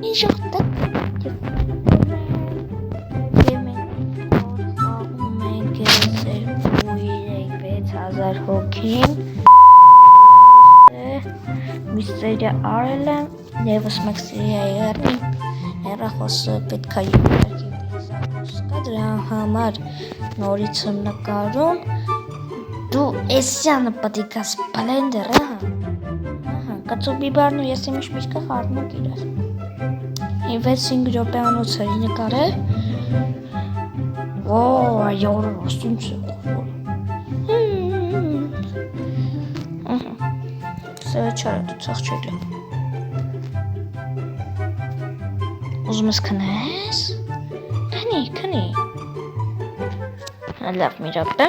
Նիժոտակ հոգին միստերիա արել եմ եվս մեկ սիրիայի հեռախոսը պետք է երկի կա դրա համար նորից եմ նկարում դու էսյանը պետք է սպլենդերը կացու բիբարն ու ես իմիշ միշկը խարնուկ իրար 6-5 րոպեանոց հրի նկարել այորը ոստունց է Չարը դու ծաղջել եմ ուզում ես կնես կնի լավ մի րոպե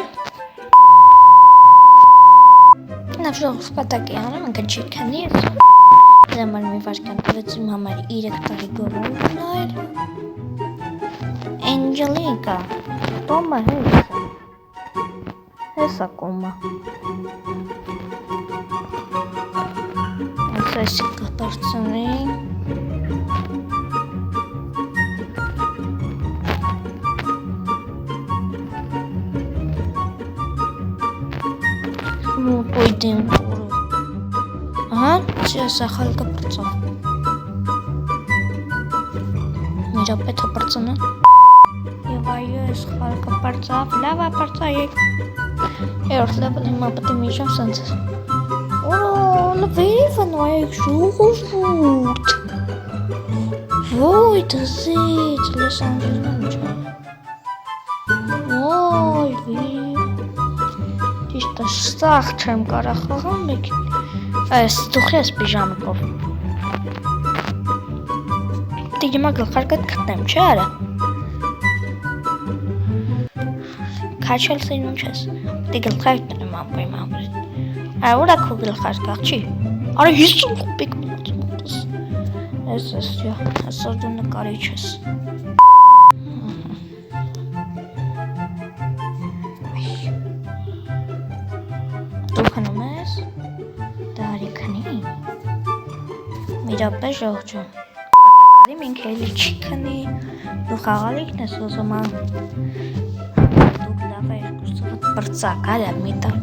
լավ ժողով պատակ է անում ընկը չի կնի դեմար մի վարկյան տվեց իմ համար 3 տարի գորում նայր Էնջելիկա տոմը հեսա կոմը Այս կտարցնի պոյդին կորը չի ասա խալկը պրծով միրապետ հպրծնը և այո ես խալկը պրծավ լավա պրծա երորդ լավը հիմա պտի միջով սենց Վերևը նայեք ժողովուրդ Ոյ դզից լես անջելան չա Ոյ Ճիշտ է սաղ չեմ կարա խաղամ մեկ Այս դուխ ես պիժամիկով Դի հիմա գլխարկդ կտնեմ չէ արա Քաչել սենում չես Դի գլխարդ տնեմ ամբույմ ամբույմ Ուրա քո գլխարկը չի Արա 50 կոպեկ մնացում ուտես Ես այսօր դու նկարիչ ես Դու քնում ես Դարի քնի Միրապե ժողջում Կատակարի մենք էլի չի քնի Դու խաղալիքն ես ոզում Դուք լավ է երկուսը պրծակ ալա մի տար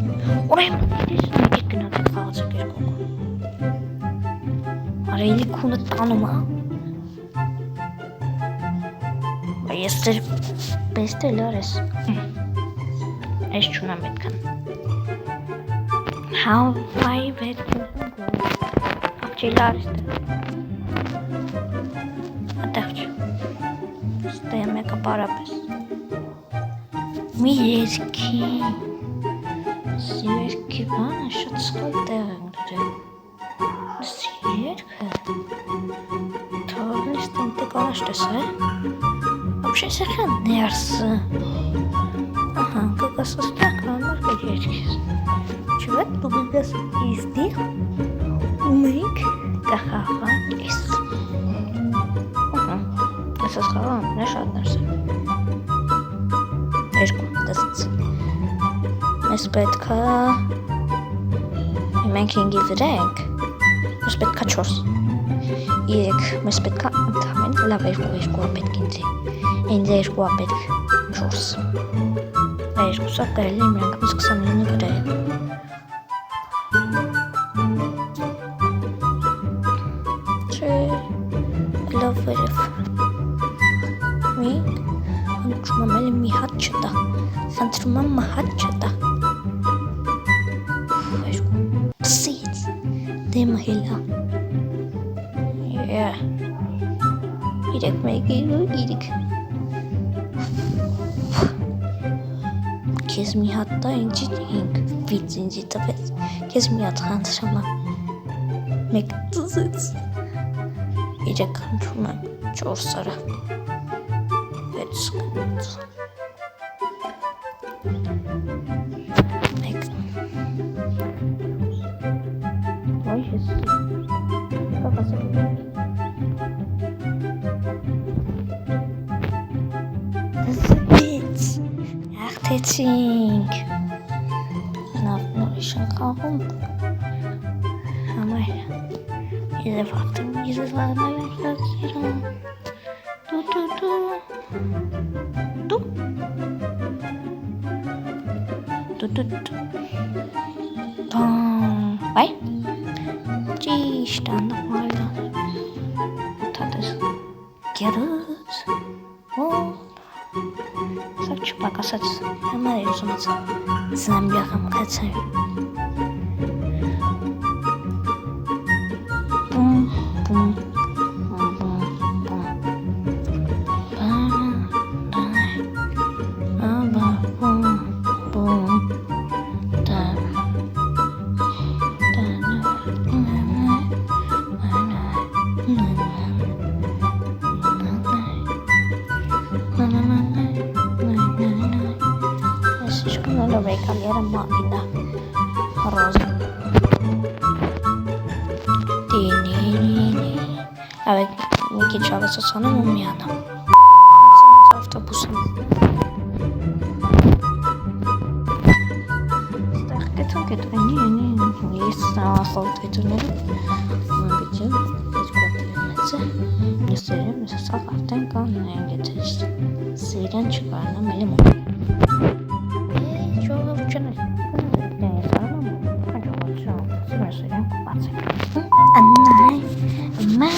Ուրա իմ գնացեք խաղացեք երկոք Արա իլի քունը տանում Ես դեր բեստ էլ արես Ես չունեմ պետքան Հավայի պետքան Աղջել արես դեր Ատեղ չու Ստեղ մեկը պարապես Մի երկի Սիրերքի բանը շատ սխալ տեղ եմ դրել Սիրերքը Թողնես տենտե կարաշ տեսա Вообще սեխան ներսը Ահա, կգաս ոստակ համար կը երկիս Չվետ դու կգաս իստիղ ու մենք կխաղան ես Ահա, ես ես խաղան, նե շատ ներսը Երկու, դեսից Մեզ պետք է մենք ինգի վրենք Մեզ պետք է 4 3 Մեզ պետք է ընդհամեն լավ երկու պետք ինձի Ինձ երկու պետք 4 Երկուսը կրելի մենք մեզ 29 գրել Չէ լավ վերև Մենք Հնչում եմ էլի մի հատ չտա Խնդրում եմ մահատ չտա Պսից Դեմը հելա Իրեք մեկի ու իրիք Կեզ մի հատ տա ինջի ինք Վիծ ինջի տվեց Կեզ մի հատ խանդրում եմ Մեկ տզից Իրեք խնդրում եմ 4 արա 6 կնոց Մեկ Ոյ ես Կապասը Դզվից Աղթեցինք Նավ նորիշ են խաղում Համայր Եզև աղթում Եզև աղթում Այ ճիշտ աննամալան թատես գերուց սա չպակասած համար է ուզումաց զամբյաղամ կացան Caliera máquina rosa. A ver, Mickey Chavez sono mumiana. Autobusum. Sta che tu ni sta ascolto tu ne. Non bici, ascolti. Ne sei, mi sa fatta in con ne test. Serian çıkarına melim. Anne,